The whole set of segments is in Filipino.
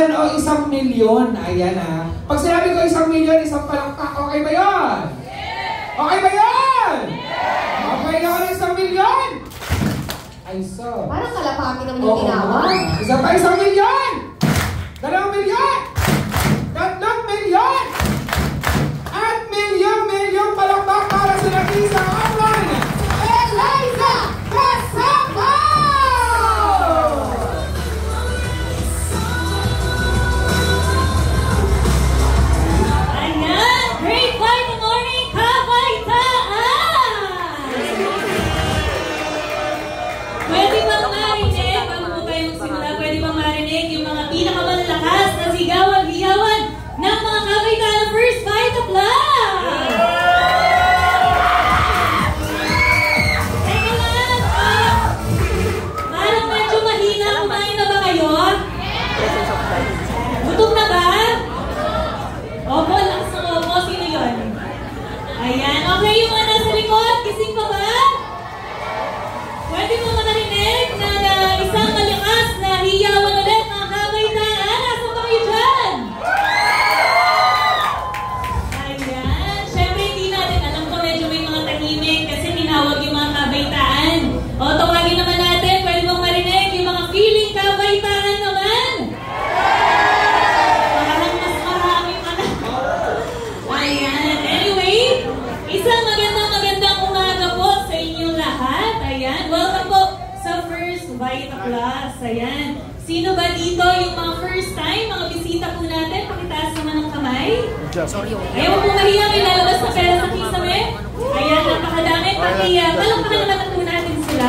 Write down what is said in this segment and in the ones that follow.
O 1,000,000. Ayan ah. Pag sinabi ko 1,000,000, isang palakpak. Okay ba yun? Okay ba yun? Okay na ka ng 1,000,000? Ay so. Parang kalapati naman yung ginawa. Isa pa 1,000,000! 2,000,000! 3,000,000! At milyong palakpak para sa Nakisa Amron! Eliza Casapo! Ayan! Great fight in the morning! Kabaitaan! Pwede bang marinig, bago po tayo magsimula, pwede bang marinig yung mga pinakamalakas na sigawan-hiyawan ng mga kabaitaan First Fight of Love! Teka lang! Parang medyo mahina. Kumain na ba kayo? Gutom na ba? Opo, lakas ng opo. Sino yun? Ayan. Okay, yung mga nasa likod, gising pa ba? Pwede mo makarinig na isang malakas na hiyawan ulit mga kabaitaan. Nasaan ba kayo dyan? Ayan. Siyempre, hindi natin alam ko medyo may mga tahimik kasi tinawag yung mga kabaitaan. O, tawagin naman natin. Pwede mong marinig yung mga feeling kabaitaan naman. Parang mas maraming anak. Ayan. Anyway, isang magandang umaga po sa inyong lahat. Ayan. Welcome po sa First Vita Class. Ayan. Sino ba dito yung mga first time, mga bisita po natin? Pakitaas naman ng kamay. Ayaw po mahiya, may lalabas na pera sa kisame. Ayan, napakadami. Palakpakan naman po natin sila.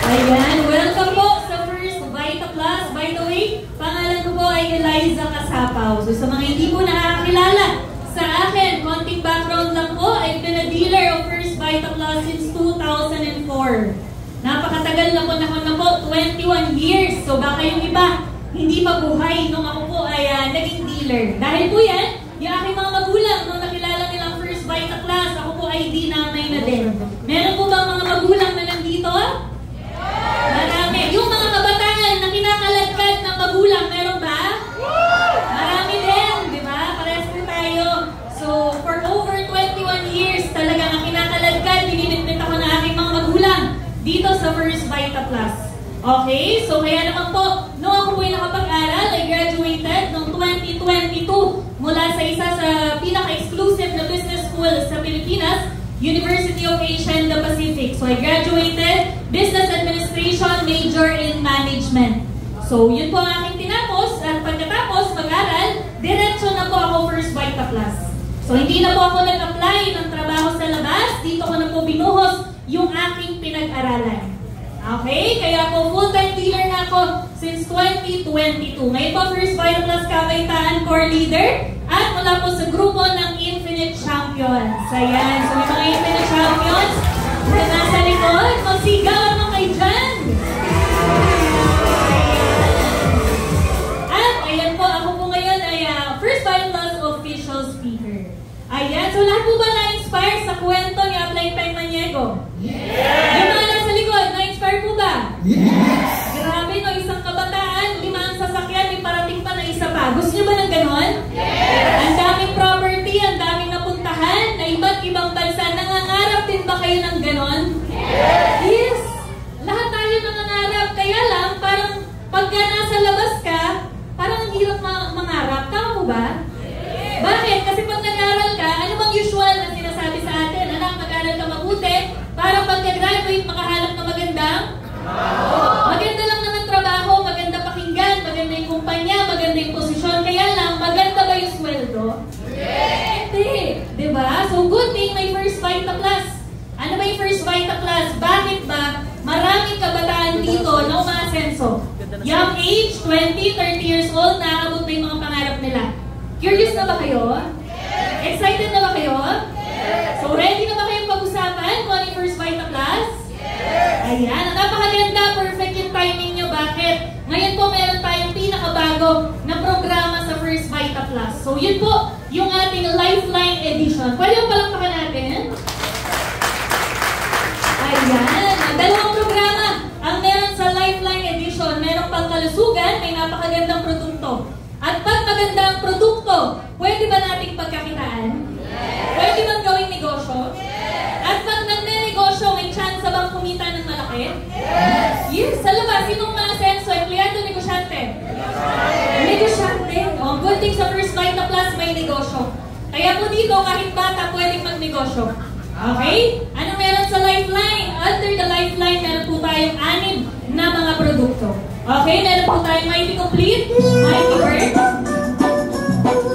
Ayan, welcome po sa First Vita Class. By the way, pangalan ko po ay Eliza Casapo. So sa mga hindi po nakakilala sa akin, konting background lang po, I've been a dealer of First Vita Class since 2004. Napakatagal na po, 21 years. So baka yung iba, hindi pa buhay nung ako po ay naging dealer. Dahil po yan, yung aking mga magulang, nung nakilala nilang First Vita Class, ako po ay dinamay na din. Meron po ba mga magulang na nandito? Marami. Yung mga kabataan na kinakaladkad ng magulang, meron ba? Marami din, di ba? Parehas po tayo. So, for over 21 years, talagang ang kinakaladkad, binibitbit ako ng aking mga magulang dito sa First Vita Plus. Okay? So, kaya naman po, nung ako po yung nakapag-aral, I graduated noong 2022 mula sa isa sa pinaka-exclusive na business school sa Pilipinas, University of Asia and the Pacific. So, I graduated Business Administration, major in Management. So, yun po ang aking tinapos. At pagkatapos mag-aral, diretso na po ako First Vita Plus. So, hindi na po ako nag-apply ng trabaho sa labas. Dito ko na po binuhos yung aking pinag-aralan. Okay? Kaya po, full-time dealer na ako since 2022. Ngayon po, First Vita Plus Kabaitaan Core Leader. At mula po sa grupo ng Infinite Champions. Ayan. So, may mga Infinite Champions na nasa likod. Magsigaw naman kayo dyan. At, ayan po, ako po ngayon ay First Vita Plus Official Speaker. Ayan. So, lahat po ba na-inspire sa kwento ni Aplay Peng Maniego? Yes! Yung mga nasa likod, na-inspire po ba? Yes! Grabe, no? Isang kabataan, 5 ang sasakyan, may parating pa na isa pa. Gusto niyo ba ng ganon? Yes! Ang daming property, ang daming napuntahan, na iba't ibang bansa. Nangangarap din ba kayo ng ganon? Yes! Yes! Lahat tayo nangangarap. Kaya lang, parang pagka nasa labas ka, parang ang hirap mangarap. Tama mo ba? Yes! Bakit? Kasi pag nag-aral ka, ano bang usual na sinasabi sa atin? Anak, mag-aral ka mabuti, para pagka-graduate, makahanap na magandang? Maganda lang naman trabaho, maganda pakinggan, maganda yung kumpanya, maganda yung posisyon. Kaya lang, maganda ba yung sweldo? Yes! Hindi. Diba? So, good thing may First Vita Plus. Ano ba yung First Vita Plus? Bakit ba maraming kabataan dito na umasenso? Young age, 20, 30 years old, nakakabot na yung mga pangarap nila. Curious na ba kayo? Excited na ba kayo? So, ready na ba kayong pag-usapan kung ano yung First Vita Plus? Ayan, ang napakaganda, perfect yung timing nyo. Bakit? Ngayon po, meron tayong pinakabago na programa sa First Vita Plus. So, yun po, yung ating Lifeline Edition. Pwede yung palakpakan natin? Ayan, ang dalawang programa ang meron sa Lifeline Edition. Meron pangkalusugan, may napakagandang produkto. At pag maganda ang produkto, pwede ba nating pagkakitaan? Pwede bang gawing negosyo? At pag nagne-negosyo, may chance bang kumita ng malaki? Yes! Sa labas, sinong mga senso? Empleyado, negosyante? Negosyante. Oh, good thing sa First Vita Plus may negosyo. Kaya po dito, kahit bata, pwedeng magnegosyo. Okay? Ano meron sa Lifeline? Under the Lifeline, meron po tayong 6 na mga produkto. Okay? Meron po tayong Mighty Complete, Mighty Bird.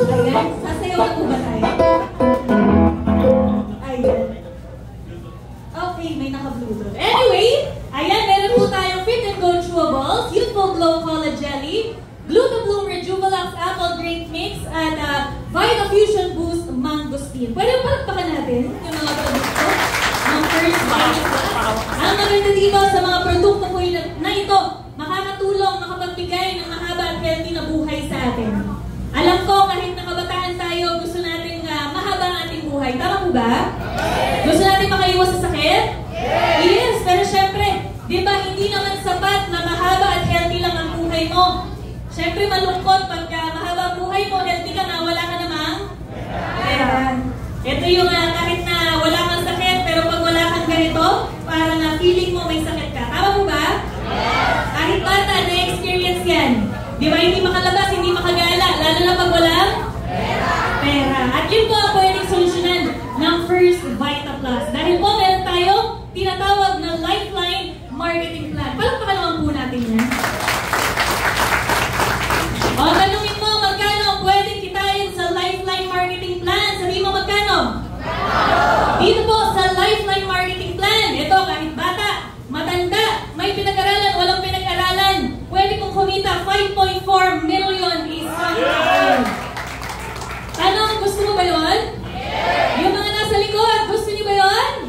Ayan. Sasayaw na po ba tayo? Ayan. Okay, may naka-bluetooth. Anyway, ayan, meron po tayong Fit and Go Chewables, Youthful Glow Cola Jelly, Glutabloom Rejuvelax Apple Drink Mix, at Vita Fusion Boost Mangosteen. Pwede palagpakan natin yung mga produkto ng First Vita Plus. Ang maganda dito sa mga produkto po na ito, makakatulong, makapagbigay ng mahaba at healthy na buhay sa atin. Alam ko, kahit nakabataan tayo, gusto natin mahaba ang ating buhay. Tama po ba? Gusto natin makaiwas sa sakit? Yes, pero syempre, di ba hindi naman sapat na mahaba at healthy lang ang buhay mo? Syempre malungkot pagka mahaba ang buhay mo, healthy ka na, wala ka namang pera. Ito yung kahit na wala kang sakit, pero pag wala kang ganito, parang feeling mo may sakit ka. Tama po ba? Kahit bata, na-experience yan. Di ba hindi makalabas, hindi makagala, lalo na pag walang pera. At yun po ang pwedeng solusyonan ng First Vita Plus. Dahil po meron tayong tinatawag na Lifeline Marketing Plan. Palagpakan naman po natin yan. O, tanungin mo, magkano pwedeng kitain sa Lifeline Marketing Plan? Sabihin mo, magkano? Dito po sa Lifeline Marketing Plan, ito kahit bata, matanda, may pinag-aralan, walang pinag-aralan, pwede kong kumita 5.4 million isang taon. Tanong, gusto mo ba yun? Yung mga nasa likod, gusto niyo ba yun?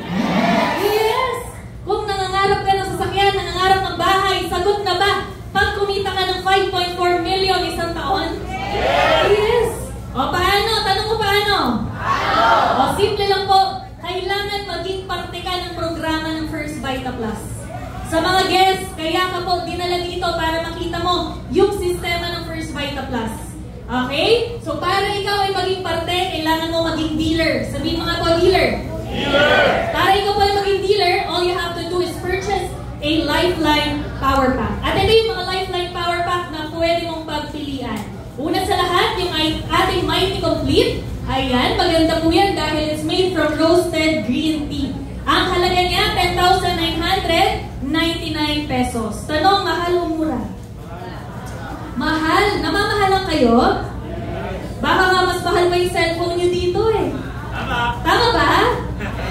Yes! Kung nangangarap ka ng sasakyan, nangangarap ng bahay, sagot na ba? Pag kumita ka ng 5.4 million isang taon? Yes! O paano? Tanong ko paano? O simple lang po, kailangan maging parte ka ng programa ng First Vita Plus. Sa mga guests, kaya ka po dinala dito para makita mo yung sistema ng First Vita Plus. Okay? So para ikaw ay maging parte, kailangan mo maging dealer. Sabihin mo nga po, dealer. Dealer! Para ikaw po ay maging dealer, all you have to do is purchase a Lifeline Power Pack. At ito yung mga Lifeline Power Pack na pwede mong pagpilian. Una sa lahat, yung ating Mighty Complete. Ayan, maganda po yan dahil it's made from roasted green tea. Ang halaga niya, 10,999 pesos. Tanong, mahal o mura? Mahal? Namamahalan kayo? Baka nga mas mahal pa yung cellphone nyo dito eh. Tama ba?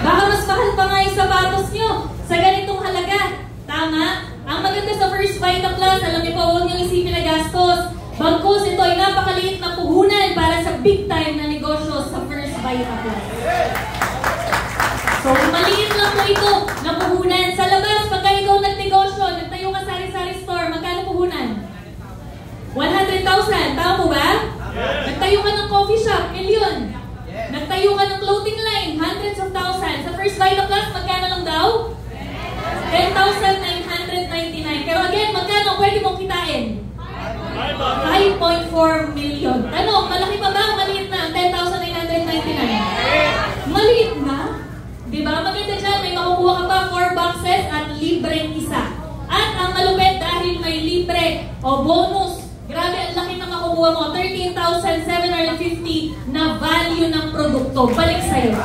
Baka mas mahal pa nga yung sapatos nyo sa ganitong halaga. Tama? Ang maganda sa First Vita Plus, alam niyo po, huwag nyo isipin na gastos. Bagkus, ito ay napakaliit na puhunan para sa big time na negosyo sa First Vita Plus. So, maliit lang po ito na puhunan. Sa labas, pagka ikaw nagnegosyo, nagtayo ka sari-sari store, magkano puhunan? 100,000. Tama po ba? Nagtayo ka ng coffee shop, million. Nagtayo ka ng clothing line, hundreds of thousands. Sa First Vita Plus, magkano lang daw? 10,999. Pero again, magkano pwede mong kitain? 5.4 million. Tanong, malaki pa ba o maliit na ang 10,999? Maliit na? Diba? Maganda dyan, may makukuha ka pa 4 boxes at libreng isa. At ang malupit dahil may libre o bonus. Grabe, ang laki na makukuha mo. 13,750 na value ng produkto. Balik sa'yo.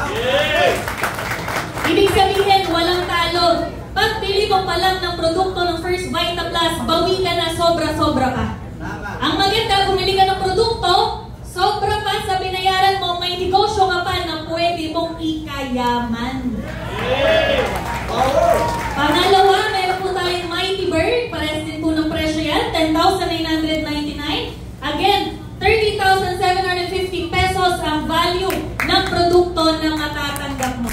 Ibig sabihin, walang talo. Pag pili mo pa lang ng produkto ng First Vita Plus, bawi ka na sobra-sobra pa. Ang maganda, bumili ka ng produkto, sobra pa sa binayaran mo, may negosyo ka pa na pwede mong ikayaman. Pangalawa, meron po tayong Mighty Bird. Parehas din po ng presyo yan, 10,999. Again, 13,750 pesos ang value ng produkto na matatanggap mo.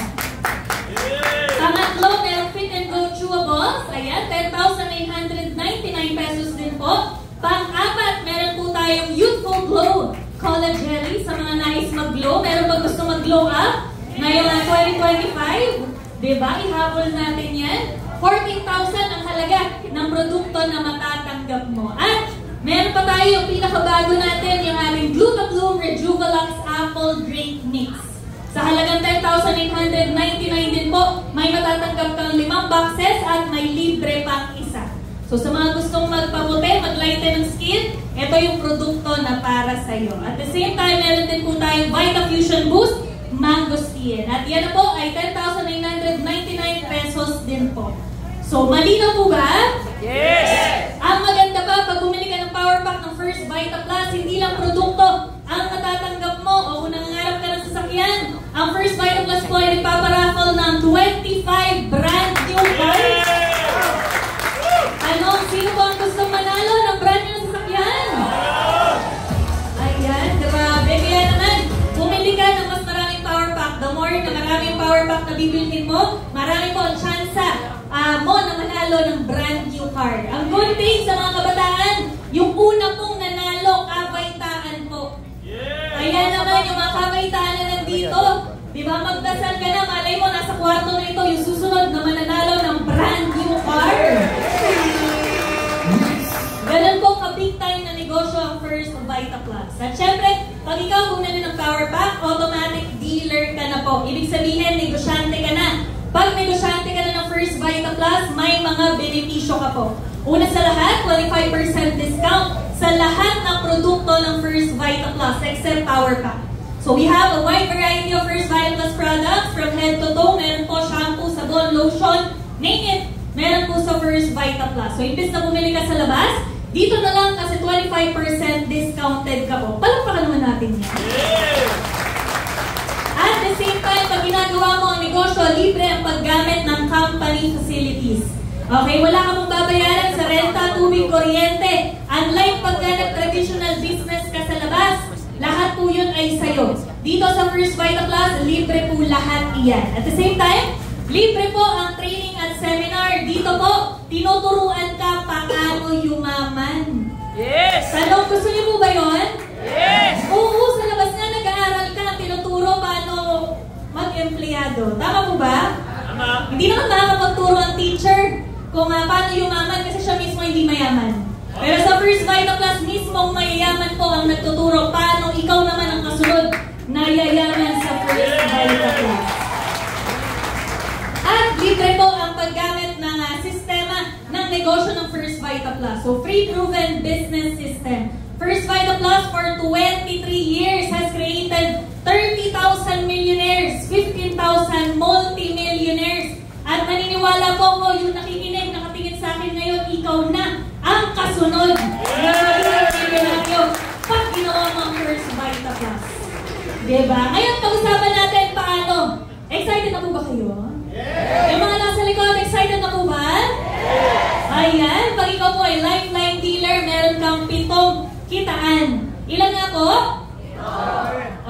Pangatlo, meron Fit and Go Chewables. Ayan, 10,899 pesos din po. Pang-apat, meron po tayong Youthful Glow Cola Jelly sa mga nais mag-glow. Meron ba gusto mag-glow up? Ngayong 2025, diba? Ihabol natin yan. 14,000 ang halaga ng produkto na matatanggap matatanggap mo. At meron pa tayo yung pinakabago natin, yung ating Gluta-Bloom Rejuvelax Apple Drink Mix. Sa halagang 10,899 din po, may matatanggap kang 5 boxes at may libre pang isa. So sa mga gustong magpaputi, mag-lighten ng skin, ito yung produkto na para sa iyo. At the same time, meron din po tayong Vitafusion Boost Mangosteen. At yan na po ay 10,999 pesos din po. So malinaw po ba? Yes! Ang maganda pa, pag bumili ka ng power pack ng First Vita Plus, hindi lang produkto ang matatanggap mo o kung nangangarap ka ng sasakyan. Ang First Vita Plus po ay nagpaparaffle ng 25 brand new cards. Ano? Sino po ang gustong manalo ng brand new sasakyan? Ayan, grabe. Kaya naman, bumili ka ng mas maraming power pack. The more na maraming power pack na bibilhin mo, marami po ang tsansa mo na manalo ng brand new card. Ang good thing sa mga kabataan, yung una pong nanalo, kabaitaan po. Kaya naman, yung mga kabaitaan na nandito, di ba, magdasal ka na, malay mo, nasa kwarto na ito, yung susunod na mananalo ng brand new card. Ganun po ka-big time na negosyo ang First Vita Plus. At syempre, pag ikaw bumili ng power pack, automatic dealer ka na po. Ibig sabihin, negosyante ka na. Pag negosyante ka na ng First Vita Plus, may mga benepisyo ka po. Una sa lahat, 25% discount sa lahat ng produkto ng First Vita Plus except power pack. So we have a wide variety of First Vita Plus products from head to toe. Meron po shampoo, sabon, lotion, name it. Meron po sa First Vita Plus. So imbis na bumili ka sa labas, dito na lang kasi 25% discounted ka po. Palagpakan naman natin yan. At the same time, pag ginagawa mo ang negosyo, libre ang paggamit ng company facilities. Okay, wala ka mong babayaran sa renta, tubig, kuryente. Unlike pagka nag-traditional business ka sa labas, lahat po yun ay sa'yo. Dito sa First Vita Plus, libre po lahat iyan. At the same time, libre po ang training at seminar. Dito po, tinuturuan ka paano yumaman. Yes! Tanong, gusto niyo po ba yun? Yes! Oo, sa labas nga nag-aaral ka, tinuturo paano mag-empleyado. Tama po ba? Tama. Hindi naman makakapagturo ang teacher kung paano yumaman kasi siya mismo hindi mayaman. Pero sa First Vita Plus, mismo mayayaman po ang nagtuturo paano ikaw naman ang kasunod na yayaman sa First Vita Plus. At libre po ang paggamit ng sistema ng negosyo ng First Vita Plus. So, free proven business system. First Vita Plus for 23 years has created 30,000 millionaires, 15,000 multi-millionaires. At naniniwala po ko, yung nakikinig, nakatingin sa akin ngayon, ikaw na ang kasunod na magiging milyonaryo pag ginawa mo ang First Vita Plus. Diba? Ngayon, pag-usapan natin paano. Excited na po ba kayo? Yes! Yung mga nasa likod, excited na po ba? Yes! Ayan, pag ikaw po ay lifeline dealer, meron kang 7 kitaan. Ilan nga po?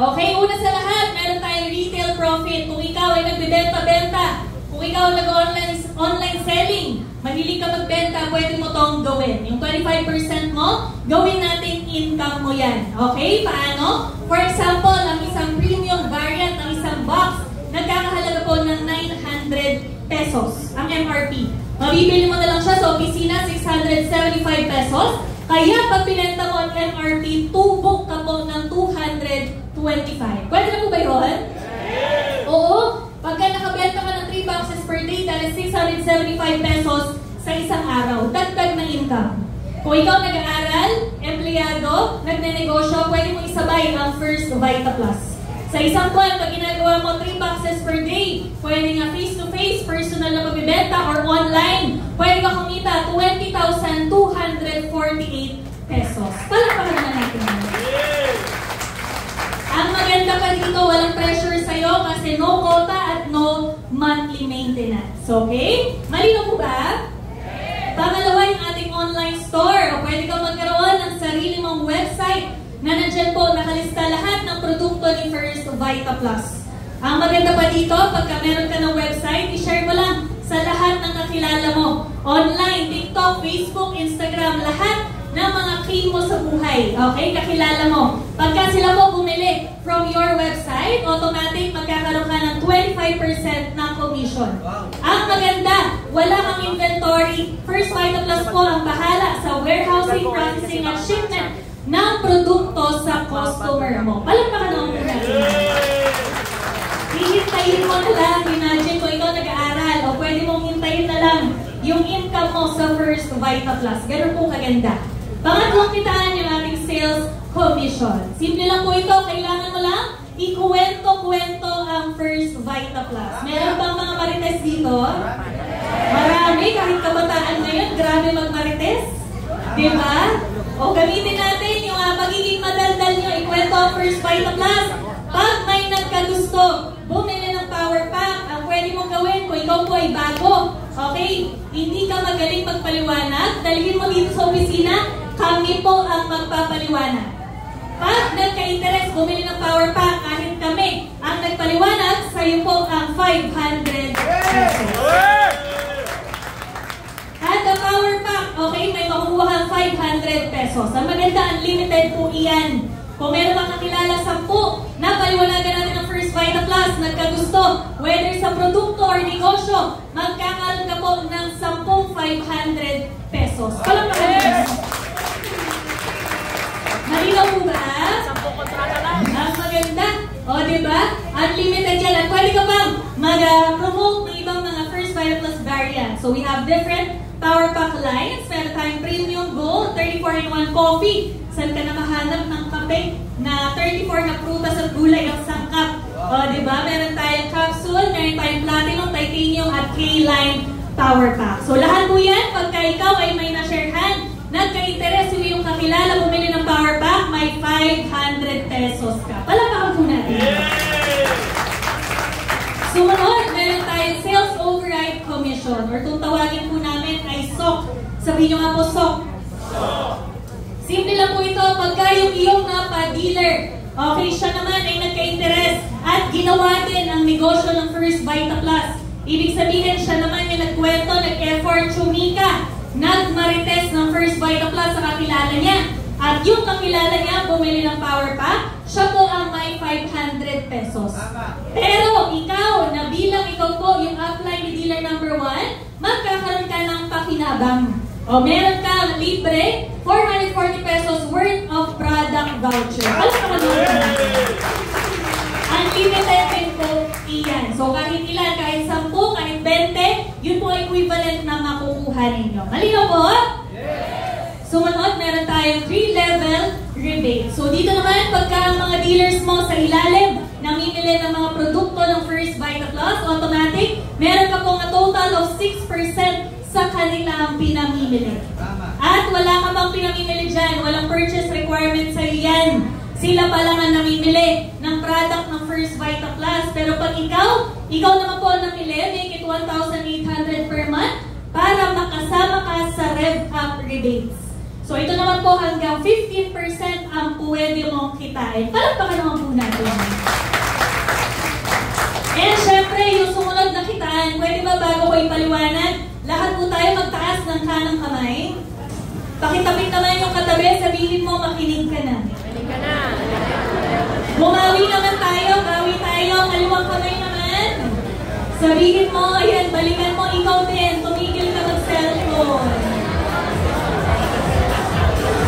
Okay, una sa lahat, meron tayong retail profit. Kung ikaw ay nagbibenta-benta, kung ikaw nag-online selling, mahilig ka magbenta, pwede mo tong gawin. Yung 25% mo, gawin natin income mo yan. Okay, paano? For example, ang isang premium variant ng isang box, nagkakahalaga po ng 900 pesos ang MRP. Mabibili mo na lang siya sa opisina, 675 pesos. Kaya pag pinenta mo ang MRP, tubok ka po ng 225. Pwede na po ba yun? Yes! Oo. Pagka nakabenta ka ng 3 boxes per day, dahil 675 pesos sa isang araw, dagdag na income. Kung ikaw nag-aaral, empleyado, nagnenegosyo, pwede mo isabay ang First Vita Plus. Sa isang buwan, pag ginagawa mo 3 boxes per day, pwede nga face-to-face, personal na pagbibenta, or online, pwede ka kumita 20,248 pesos. Palakpakan na natin. Ang maganda pa dito, walang pressure sa'yo kasi no quota at no monthly maintenance. Okay? Malino po ba? Pangalawa, yung ating online store. O pwede kang magkaroon ng sarili mong website na nandyan po nakalista lahat ng produkto ni First Vita Plus. Ang maganda pa dito, pagka meron ka ng website, i-share mo lang sa lahat ng kakilala mo. Online, TikTok, Facebook, Instagram, lahat ng mga key mo sa buhay. Okay? Kakilala mo. Pagka sila po bumili from your website, automatic magkakaroon ka ng 25% na commission. Ang maganda, wala kang inventory. First Vita Plus po ang bahala sa warehousing, processing, at shipment ng produkto sa customer mo. Palagpakan naman po natin. Hihintayin mo na lang, imagine kung ikaw nag-aaral, o pwede mong hintayin na lang yung income mo sa First Vita Plus. Ganun po kaganda. Pangatlong kitaan yung ating sales commission. Simple lang po ito, kailangan mo lang ikuwento-kwento ang First Vita Plus. Meron bang mga marites dito? Marami, kahit kabataan ngayon, grabe magmarites. Diba? O gamitin natin yung pagiging madaldal nyo, ikwento ang First Vita Plus. Pag may nagkagusto, bumili ng power pack, ang pwede mong gawin kung ikaw po ay bago, okay? Hindi ka magaling magpaliwanag, dalhin mo dito sa opisina, kami po ang magpapaliwanag. Pag nagka-interest, bumili ng power pack, kahit kami ang nagpaliwanag, sa'yo po ang 500 pesos. At the power pack, okay, may makukuha kang 500 pesos. Ang maganda, unlimited po iyan. Kung meron bang nakilala 10 na paliwanagan natin ng First Vita Plus, nagkagusto, whether sa produkto or negosyo, magkakaroon ka po ng 10 500 pesos. Palagpakan. Malinaw po ba? 10 kontrata lang. Ang maganda. O, diba? Unlimited yan. At pwede ka bang mag-promote ng ibang mga First Vita Plus variants. So, we have different power pack lines. Meron tayong premium gold, 34-in-1 coffee. Saan ka na mahanap ng kape na 34 na prutas at gulay ang sangkap? O, diba? Meron tayong capsule, meron tayong platinum, titanium, at K-line power pack. So, lahat po yan, pagka ikaw ay may na-sharehan, nagka-interest yung iyong kakilala, bumili ng power pack, may 500 pesos ka. Palakpakan po natin. Sumunod, meron tayong sales override commission, or kung tawagin po namin ay SOC. Sabihin nyo nga po, SOC. Simple lang po ito, pagka yung iyong pa-dealer, okay, siya naman ay nagka-interest at ginawa din ang negosyo ng First Vita Plus. Ibig sabihin, siya naman yung nagkwento, nag-effort, chumika, nagmarites ng First Vita Plus sa kakilala niya. At yung kakilala niya, bumili ng power pack, siya po ang may 500 pesos. Pero ikaw, na bilang ikaw po yung upline ni dealer number 1, magkakaroon ka ng pakinabang. O meron ka libre, 440 pesos worth of product voucher. Alam ka naman. Unlimited din po iyan. So kahit ilan, kahit 10, kahit 20, yun po equivalent na makukuha ninyo. Malinaw po? Sumunod, meron tayong 3-level rebate. So dito naman, pagka ang mga dealers mo sa ilalim namimili ng mga produkto ng First Vita Plus, automatic, meron ka pong a total of 6% sa kanilang pinamimili. At wala ka bang pinamimili dyan, walang purchase requirement sa yan. Sila pa lang ang namimili ng product ng First Vita Plus. Pero pag ikaw naman po ang namili, make it 1,800 per month para makasama ka sa Rev Up rebates. So ito naman po hanggang 15% ang pwede mong kitain. Palagpakan naman po natin. And syempre, yung sumunod na kitaan, pwede ba bago ko ipaliwanag? Lahat po tayo magtaas ng kanang kamay. Pakitapit naman yung katabi, sabihin mo, makinig ka na. Makinig ka na. Bumawi naman tayo, bawi tayo, kaliwang kamay naman. Sabihin mo, ayan, balikan mo, ikaw din, tumigil ka mag-cellphone.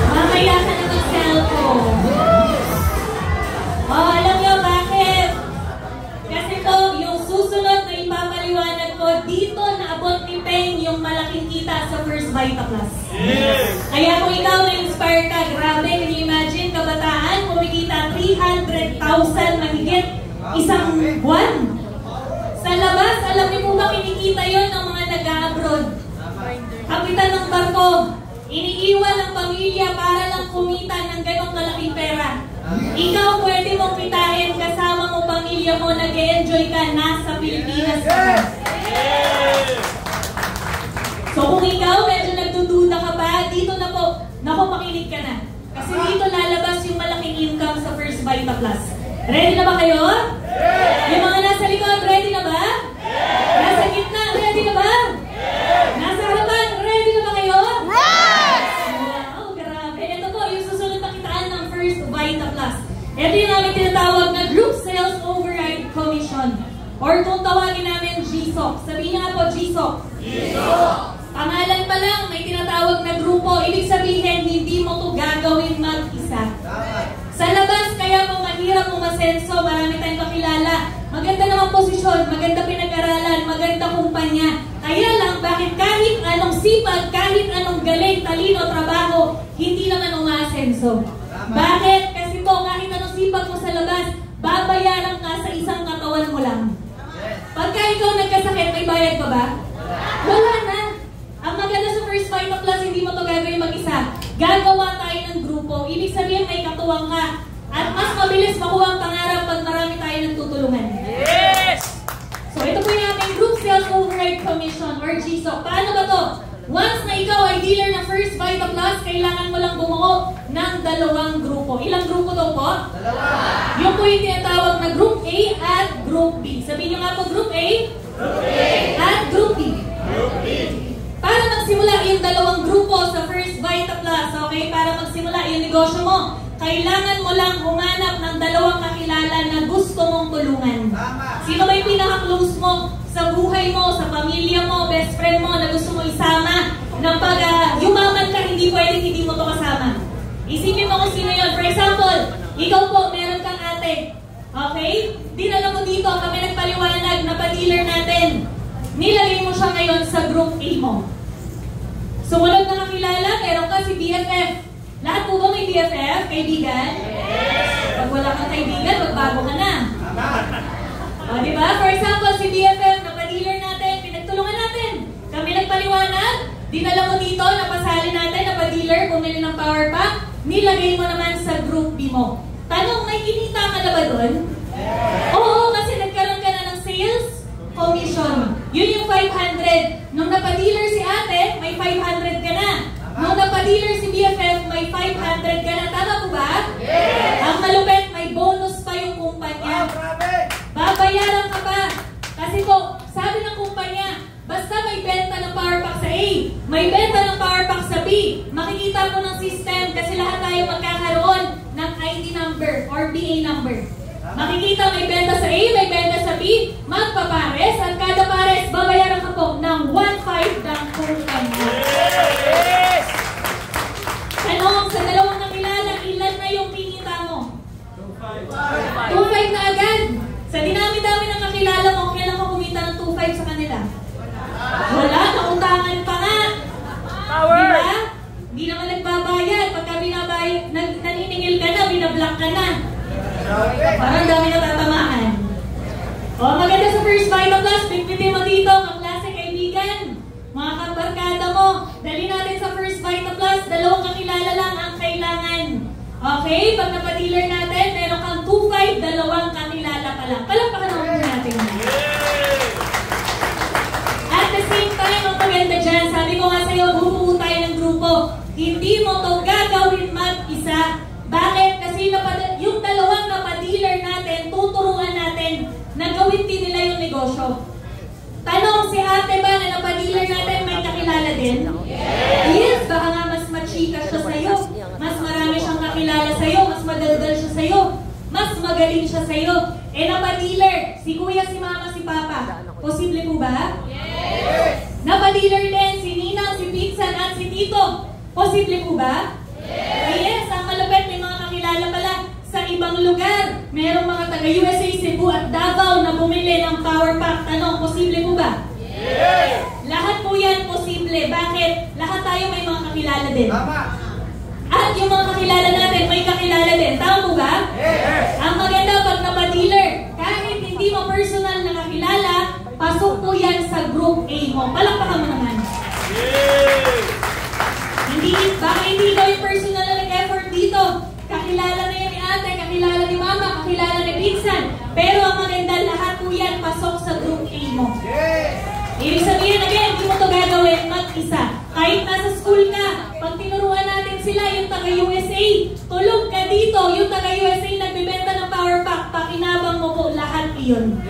Mamaya ka na mag-cellphone. Oh, alam niyo bakit? Kasi po, yung susunod na ipapaliwanag ko, dito naabot ni Peng yung malaking kita sa First Vita Plus. Kaya kung ikaw na-inspire ka, grabe, can you imagine, kabataan, kumikita 300,000 mahigit isang buwan. Sa labas, alam niyo po ba kinikita yon ng mga nag-abroad? Kapitan ng barko, iniiwan ng pamilya para lang kumita ng ganong kalaking pera. Ikaw pwede mong kitain, kasama mo pamilya mo, nag-e-enjoy ka, nasa Pilipinas ka. So kung ikaw medyo nagdududa ka pa, dito na po, naku, makinig ka na. Kasi dito lalabas yung malaking income sa First Vita Plus. Ready na ba kayo? Yung mga nasa likod, ready na ba? Nasa gitna, ready na ba? Nasa harapan, ready na ba kayo? Wow, grabe. Ito yung namin tinatawag na Group Sales Override Commission. Or kung tawagin namin GSOC. Sabihin nga po, GSOC. GSOC! Pangalan pa lang, may tinatawag na grupo. Ibig sabihin, hindi mo to gagawin mag-isa. Sa labas, kaya mo mahirap umasenso, marami tayong kakilala. Maganda namang posisyon, maganda pinag-aralan, maganda kumpanya. Kaya lang, bakit kahit anong sipag, kahit anong galing, talino, trabaho, hindi naman umaasenso? Bakit? Kasi po, kahit anong sipag mo sa labas, babayaran ka sa isang katawan mo lang. Pagka ikaw nagkasakit, may bayad pa ba? Wala na. Ang maganda sa First Vita Plus, hindi mo to gagawin mag-isa. Gagawa tayo ng grupo. Ibig sabihin may katuwang ka. At mas mabilis makuha ang pangarap pag marami tayo ng tutulungan. Yes! So ito po yung ating Group Sales Override Commission or GSOC. Paano ba to? Once na ikaw ay dealer ng First Vita Plus, kailangan mo lang bumuo ng 2 grupo. Ilang grupo to po? 2. Yung po yung tinatawag na Group A at Group B. Sabihin nyo nga po Group A, at Group B. Para magsimula yung 2 grupo sa First Vita Plus, okay? Para magsimula yung negosyo mo, kailangan mo lang humanap ng 2 kakilala na gusto mong tulungan. Sino ba yung pinaka-close mo sa buhay mo, sa pamilya mo, best friend mo na gusto mo isama na pag yumaman ka, hindi pwedeng hindi mo to kasama? Isipin mo kung sino yun. For example, ikaw po, meron kang ate. Okay? Dinala mo dito, kami nagpaliwanag na pa-dealer natin. Nilagay mo siya ngayon sa Group A mo. Sumunod na kakilala, meron ka si BFF. Lahat po ba may BFF? Kaibigan? Yes! Pag wala kang kaibigan, magbago ka na. O, diba? For example, si BFF, napadealer natin, pinagtulungan natin. Kami nagpaliwanag, dinala mo dito, napasali natin, napadealer, bumili ng power pack, nilagay mo naman sa Group B mo. Tanong, may kinita ka na ba doon? Oo, kasi nagkaroon ka na ng sales commission. Yun yung 500. Nung napadealer si ate, may 500 ka na. Nung napadealer si BFF, may 500 ka na. Tama po ba? Yes! Ang malupit, may bonus pa yung kumpanya. Babayaran ka pa. Kasi po, sabi ng kumpanya, basta may benta ng power pack sa A, may benta ng power pack sa B, makikita mo ng system kasi lahat tayo magkakaroon ng ID number or BA number. Makikita may benta sa A, may benta sa B, magpapares, at kada pares, babayaran ka po ng 1.5 ng kumpanya. Yes! Tanong, sa 2 kakilala, ilan na yung pinita mo? 2.5 na agad. Sa dinami-dami ng kakilala mo, kailan mo kumita ng 2.5 sa kanila? Wala, nakutangan pa nga. Power! Diba? Hindi naman nagbabayad. Pagka binabayad, naniningil ka na, binablock ka na. Parang dami na tatamaan. O, maganda sa First Vita Plus, bitbitin mo dito, kaklase, kaibigan, mga kabarkada mo. Dali natin sa First Vita Plus, 2 kakilala lang ang kailangan. Okay, pag napadealer natin, meron kang 2.5, 2 kakilala pa lang. Palakpakan naman natin. At the same time, ang maganda dyan, sabi ko nga sa'yo, bumuo tayo ng grupo. Hindi mo to gagawin mag-isa. Bakit? Kasi yung 2 napadealer natin, tuturuan natin na gawin din nila yung negosyo. Tanong, si ate ba na napadealer natin may kakilala din? Yes! Baka nga mas machika siya sa'yo. Mas marami siyang kakilala sa'yo. Mas madaldal siya sa'yo. Mas magaling siya sa'yo. Eh napadealer, si kuya, si mama, si papa. Posible po ba? Yes! Napadealer din si Ninang, si Pinsan, at si Tito. Posible po ba? Yes! Ang malapit, may mga kakilala pala sa ibang lugar. Merong mga taga-USA, Cebu at Davao na bumili ng power pack. Tanong, posible po ba? Yes! Lahat po yan posible. Bakit? Lahat tayo may mga kakilala din. Tama. At yung mga kakilala natin, may kakilala din. Tama po ba? Yes! Ang maganda pag napadealer, kahit hindi mo personal na kakilala, pasok po yan sa Group A mo. Palakpakan mo naman. Baka hindi ikaw yung personal na nag-effort dito. Kakilala na yan ni ate, kakilala ni mama, kakilala ni Pinsan. Pero ang maganda, lahat po yan pasok sa Group A mo. Ibig sabihin, again, hindi mo ito gagawin mag-isa. Kahit nasa school ka, pag tinuruan natin sila, yung taga-USA, tulog ka dito, yung taga-USA nagbibenta ng power pack, pakinabang mo po lahat iyon.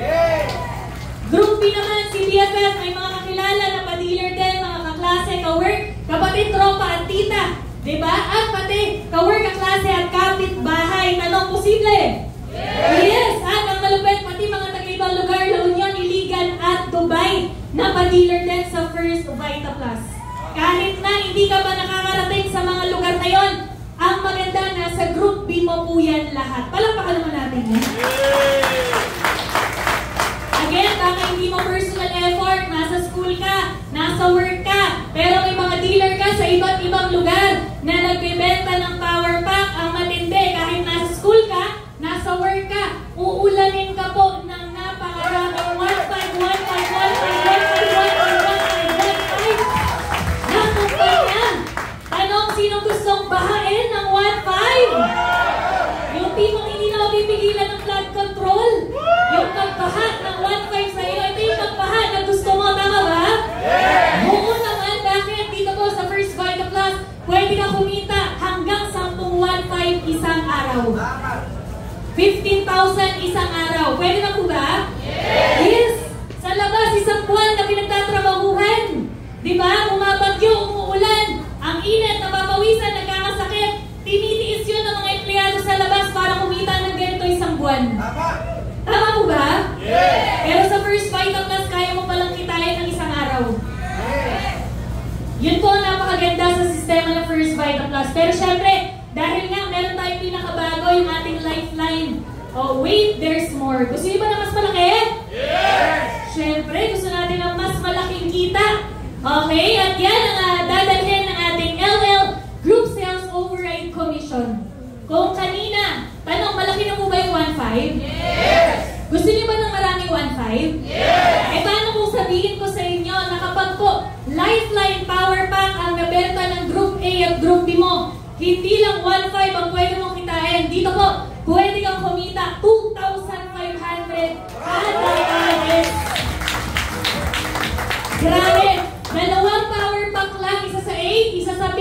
Group B naman, si BFF, may mga kakilala na pa-dealer din, mga kaklase, ka-work, kapatid, tropa, at tita. Diba? At pati, ka-work, kaklase, at kapit-bahay. Tanong, Posible? Yes! At ang malupit, pati mga taga-ibang lugar, La Union, Iligan at Dubai, na pa-dealer din sa First Vita Plus. Kahit na hindi ka ba nakakarating sa mga lugar na yon, ang maganda na sa Group B mo po yan lahat. Palakpakan naman natin yan. Again, baka hindi mo personal effort, nasa school ka, nasa work ka, pero may mga dealer ka sa iba't ibang lugar na nagbebenta ng power pack, ang matindi, kahit nasa school ka, nasa work ka, uulanin ka po ng napakaraming 1.5 na kumpanya. Tanong, sino gustong bahain ng 1.5? Yung tipong hindi na mapipigilan ng flood control. Yung pagbaha ng 1.5 sa iyo, ito yung pagbaha na gusto mo, tama ba? Oo naman, bakit? Dito po sa First Vita Plus, pwede ka kumita hanggang 10 1.5 isang araw. 15,000 isang araw. Pwede na po ba? Yes! Sa labas, isang buwan na pinagtatrabahuhan. Di ba? Bumabagyo, umuulan. Ang init, napapawisan, nagkakasakit. Tinitiis yun ng mga empleyado sa labas para kumita ng ganito isang buwan. Tama po ba? Pero sa First Vita Plus, kaya mo palang kitain ng isang araw. Yun po ang napakaganda sa sistema ng First Vita Plus. Pero syempre, dahil nga meron tayong pinakabago, yung ating lifeline. Oh, wait, there's more. Gusto niyo ba na mas malaki? Yes! Syempre, gusto natin ng mas malaking kita. Okay, at yan ang dadalhin ng ating LL Group Sales Override Commission. Kung kanina, tanong, malaki na po ba yung 1.5? Yes! Gusto niyo ba ng maraming 1.5? Yes! Eh, paano kung sabihin ko sa inyo na kapag po Lifeline Power Pack ang nabenta ng Group A at Group B mo, hindi lang 1.5 ang pwede mong kitain. Dito po, pwede kang kumita 2,500 kada alis. Grabe! Dalawang power pack lang, isa sa A, isa sa B.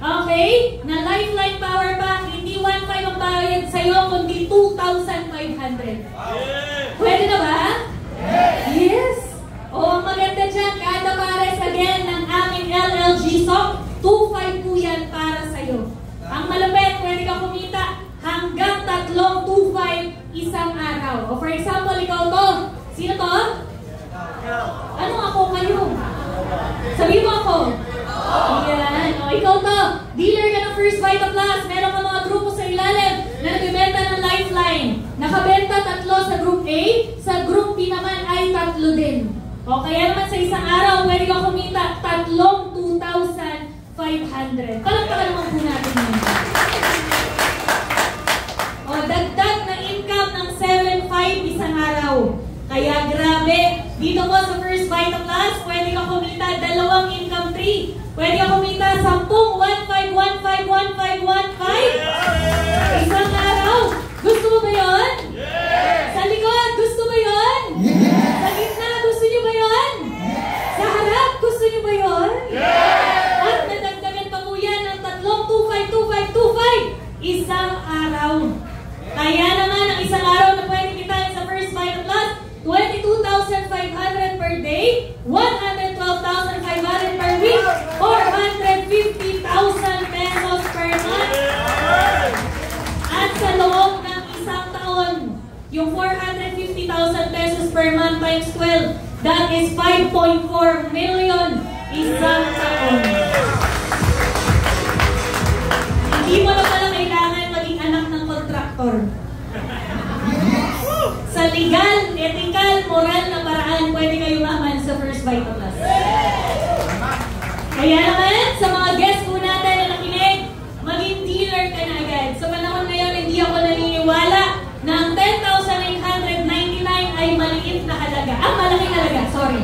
Okay? Na Lifeline Power Pack, hindi 1.5 ang bayad sa'yo, kundi 2,500. Pwede na ba? Yes! O, ang maganda dyan, kada pares again ng aming LLG SOC, 2.5 po yan para sa'yo. Ang malapit, pwede ka kumita hanggang 3 2.5 isang araw. O for example, ikaw to. Sino to? Ano ako kayo? Sabihin mo ako. Yan. O ikaw to. Dealer ka ng First Vita Plus. Meron ka mga grupo sa ilalim na nagbibenta ng Lifeline. Nakabenta 3 sa Group A. Sa Group B naman ay 3 din. O kaya naman sa isang araw, pwede ka kumita 3 2,500. Palagpakan naman po natin yun. O, dagdag na income ng 7.5 isang araw. Kaya grabe. Dito po sa First Vita Plus, pwede ka kumita 2 income tree. Pwede ka kumita 10 1.5, 1.5, 1.5, 1.5. Isang araw. Gusto mo ba yun? Yes! Sa likod, gusto mo yun? Yes! Sa gitna, gusto nyo ba yun? Yes! Sa harap, gusto nyo ba yun? Yes! At nadagdagan pa po yan ng 3 2.5, 2.5, 2.5 isang araw. Kaya naman, ang isang araw na pwede kitain sa First Vita Plus, 22,500 per day, 112,500 per week, 450,000 pesos per month. At sa loob ng isang taon, yung 450,000 pesos per month times 12, that is 5.4 million isang taon. Hindi mo na pala kailangan maging anak ng kontraktor. Sa legal, ethical, moral na paraan, pwede kayo maman sa First Vita Plus. Kaya naman, sa mga guests po natin na nakinig, maging dealer ka na agad. Sa panahon ngayon, hindi ako naniniwala na ang 10,899 ay maliit na halaga. Malaking halaga, sorry.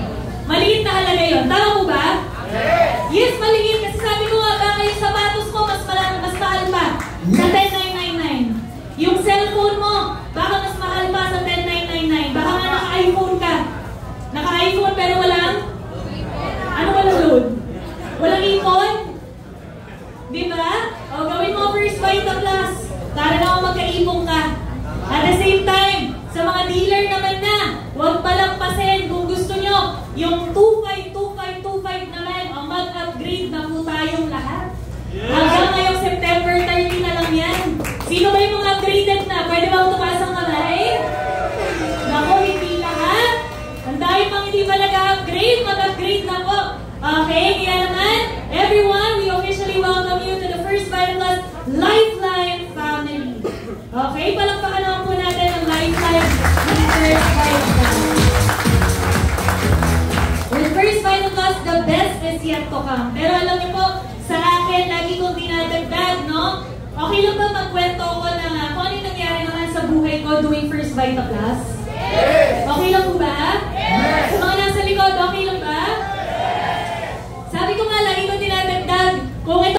Maliit na halaga yun. Tama mo ba? Yes, maliit. Kasi sabi ko nga, baka yung sapatos mo, mas mahal pa sa 10,999. Yung cellphone mo, baka mas mahal pa sa 10,999. Baka nga naka-iPhone ka. Naka-iPhone pero walang? Ano walang load? Walang ipon? Diba? O gawin mo First Vita Plus para naman magka-ipon ka. At the same time, sa mga dealer naman na, huwag palampasin kung gusto nyo. Yung 2.5, 2.5, 2.5 naman, o mag-upgrade na po tayong lahat. Hanggang ngayong September 30 na lang yan. Sino ba yung mga upgraded na? Lifeline family. Okay, palakpakan naman po natin ang Lifeline First Vita Plus. With First Vita Plus, the best is yet to come. Pero alam niyo po, sa akin, lagi kong dinadagdag, no? Okay lang ba magkwento ko na kung ano yung nangyari naman sa buhay ko doing First Vita Plus? Yes!